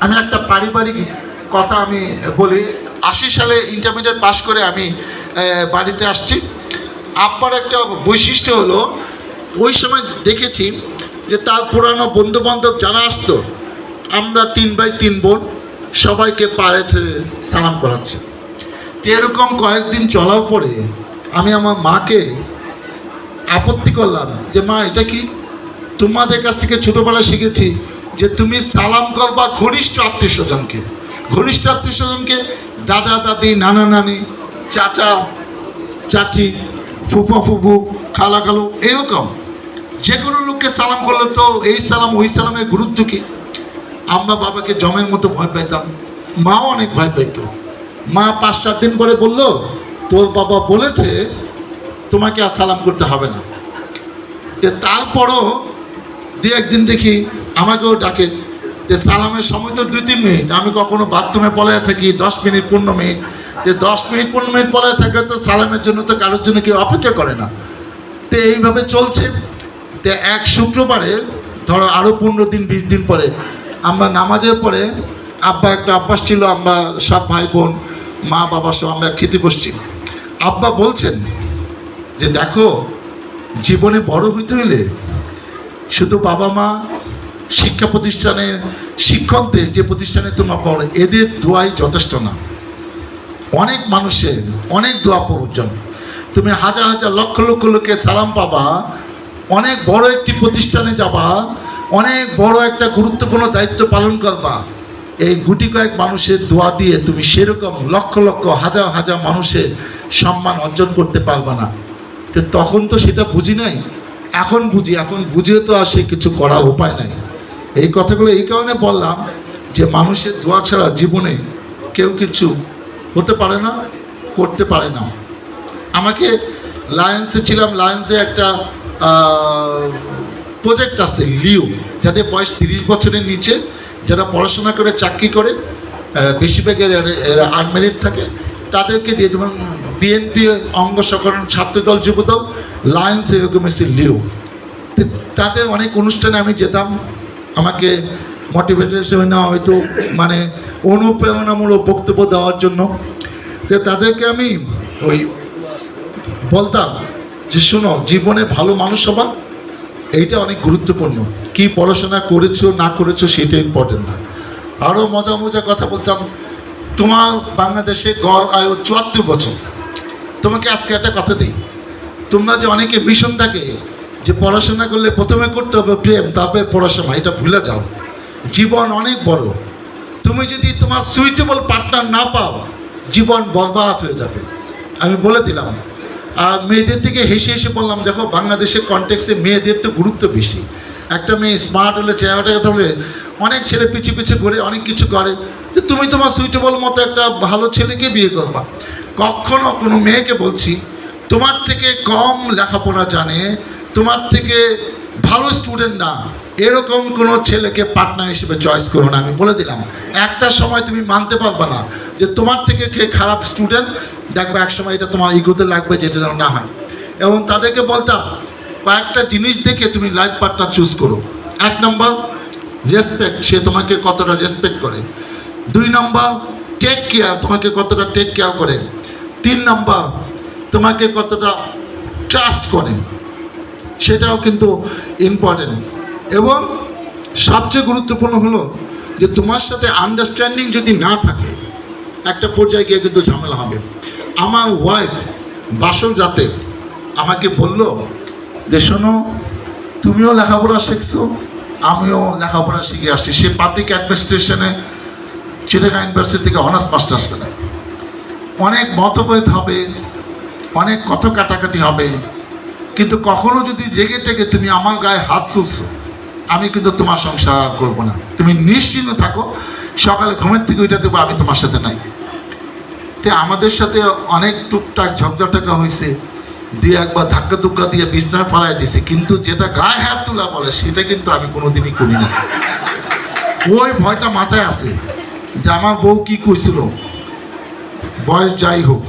আমি একটা পারিবারিক কথা আমি বলি। 80 সালে ইন্টারমিডিয়েট পাশ করে আমি বাড়িতে আসছি। আব্বার একটা বৈশিষ্ট্য হলো, ওই সময় দেখেছি যে তার পুরানো বন্ধুবান্ধব যারা আসতো, আমরা 3 ভাই 3 বোন সবাইকে পায়ে সালাম করাচ্ছে। এরকম কয়েকদিন চলার পরে আমি আমার মাকে আপত্তি করলাম যে মা, এটা কি? তোমাদের কাছ থেকে ছোটোবেলায় শিখেছি যে তুমি সালাম করবা ঘনিষ্ঠ আত্মীয় স্বজনকে, ঘনিষ্ঠ আত্মীয় স্বজনকে দাদা দাদি, নানা নানি, চাচা চাচি, ফুফা ফুফু, খালা খালু, এরকম যে কোনো লোককে সালাম করলে তো এই সালাম ওই সালামের গুরুত্ব কি? আমরা বাবাকে জমের মতো ভয় পেতাম, মাও অনেক ভয় পেত। মা 5-7 দিন পরে বলল, তোর বাবা বলেছে তোমাকে আর সালাম করতে হবে না। তারপরও 2-1 দিন দেখি আমাকেও ডাকে যে সালামের সময় তো 2-3 মিনিট, আমি কখনো বাথরুমে পলায় থাকি 10 মিনিট 15 মিনিট, যে 10 মিনিট 15 মিনিট পলায় থাকে তো সালামের জন্য তো কারোর জন্য কেউ অপেক্ষা করে না। তো এইভাবে চলছে। তো এক শুক্রবারে ধরো আরও 15 দিন 20 দিন পরে আমরা নামাজের পরে, আব্বা একটা অভ্যাস ছিল, আমরা সব ভাই বোন মা বাবা সব আমরা খেতে বসছি। আব্বা বলছেন যে দেখো, জীবনে বড় হইতে হইলে শুধু বাবা মা, শিক্ষা প্রতিষ্ঠানে শিক্ষকদের, যে প্রতিষ্ঠানে তোমরা পড়ো, এদের দোয়াই যথেষ্ট না। অনেক মানুষের অনেক দোয়া প্রয়োজন। তুমি হাজার হাজার লক্ষ লক্ষ লোকের সালাম পাবা, অনেক বড় একটি প্রতিষ্ঠানে যাবা, অনেক বড় একটা গুরুত্বপূর্ণ দায়িত্ব পালন করবা, এই গুটি কয়েক মানুষের দোয়া দিয়ে তুমি সেরকম লক্ষ লক্ষ হাজার হাজার মানুষের সম্মান অর্জন করতে পারবা না। তো তখন তো সেটা বুঝি নাই, এখন বুঝি। এখন বুঝিয়ে তো আর সে কিছু করার উপায় নাই। এই কথাগুলো এই কারণে বললাম যে মানুষের দোয়া ছাড়া জীবনে কেউ কিছু হতে পারে না, করতে পারে না। আমাকে লায়েন্সে ছিলাম, লায়েন্সে একটা প্রজেক্ট আছে লিও, যাদের বয়স 30 বছরের নিচে, যারা পড়াশোনা করে চাকরি করে, বেশিরভাগের আনমেরিড থাকে, তাদেরকে দিয়ে, যেমন বিএনপি অঙ্গ সংগঠন, ছাত্রদল, যুবদল, লায়েন্স, এরকম এসে লিও। তাদের অনেক অনুষ্ঠানে আমি যেতাম, আমাকে মোটিভেটেড হিসেবে নেওয়া হয়তো, মানে অনুপ্রেরণামূলক বক্তব্য দেওয়ার জন্য। যে তাদেরকে আমি ওই বলতাম যে শোনো, জীবনে ভালো মানুষ হবা এইটা অনেক গুরুত্বপূর্ণ, কি পড়াশোনা করেছো না করেছো সেটা ইম্পর্টেন্ট না। আরও মজা মজা কথা বলতাম, তোমার বাংলাদেশে গড় আয়ু 74 বছর। তোমাকে আজকে একটা কথা দিই, তোমরা যে অনেকে মিশন থাকে যে পড়াশোনা করলে প্রথমে করতে হবে প্রেম, তারপরে পড়াশোনা, এটা ভুলে যাও। জীবন অনেক বড়। তুমি যদি তোমার সুইটেবল পার্টনার না পাও, জীবন বরবাদ হয়ে যাবে। আমি বলে দিলাম। আর মেয়েদের দিকে হেসে হেসে বললাম, দেখো বাংলাদেশের কনটেক্সে মেয়েদের তো গুরুত্ব বেশি। একটা মেয়ে স্মার্ট হলে, চেহারাটা হলে, অনেক ছেলে পিছিয়ে পিছিয়ে ঘুরে অনেক কিছু করে। তো তুমি তোমার সুইটেবল মতো একটা ভালো ছেলেকে বিয়ে করবা। কখনো কোনো মেয়েকে বলছি তোমার থেকে কম লেখাপড়া জানে, তোমার থেকে ভালো স্টুডেন্ট না, এরকম কোনো ছেলেকে পার্টনার হিসেবে চয়েস করো না। আমি বলে দিলাম, একটা সময় তুমি মানতে পারবে না যে তোমার থেকে কে খারাপ স্টুডেন্ট, দেখবে এক সময় এটা তোমার ইগোতে লাগবে, যেটা যেন না হয়। এবং তাদেরকে বলতাম কয়েকটা জিনিস দেখে তুমি লাইফ পার্টনার চুজ করো। 1 নম্বর রেসপেক্ট, সে তোমাকে কতটা রেসপেক্ট করে। 2 নম্বর টেক কেয়ার, তোমাকে কতটা টেক কেয়ার করে। 3 নম্বর তোমাকে কতটা ট্রাস্ট করে, সেটাও কিন্তু ইম্পর্টেন্ট। এবং সবচেয়ে গুরুত্বপূর্ণ হলো যে তোমার সাথে আন্ডারস্ট্যান্ডিং যদি না থাকে, একটা পর্যায়ে গিয়ে কিন্তু ঝামেলা হবে। আমার ওয়াইফ বাসর যাতে আমাকে বলল যে শোনো, তুমিও লেখাপড়া শিখছো, আমিও লেখাপড়া শিখে আসছি। সে পাবলিক অ্যাডমিনিস্ট্রেশনে চিটাগাং ইউনিভার্সিটি থেকে অনার্স মাস্টার্স করে। অনেক মতভেদ হবে, অনেক কথা কাটাকাটি হবে, কিন্তু কখনো যদি জেগে টেগে তুমি আমার গায়ে হাত তুলছো, আমি কিন্তু তোমার সংসার করবো না। তুমি নিশ্চিন্ত থাকো, সকালে ঘুমের থেকে ওইটা দেবো, আমি তোমার সাথে নাই। তো আমাদের সাথে অনেক টুকটাক ঝগড়া টাকা হয়েছে, 2-1 ধাক্কা ধুক্কা দিয়ে বিছনায় ফেলাই দিছে, কিন্তু যেটা গায়ে হাত তোলা বলে সেটা কিন্তু আমি কোনোদিনই করি না। ওই ভয়টা মাথায় আছে যে আমার বউ কি কইছিল, বয়স যাই হোক,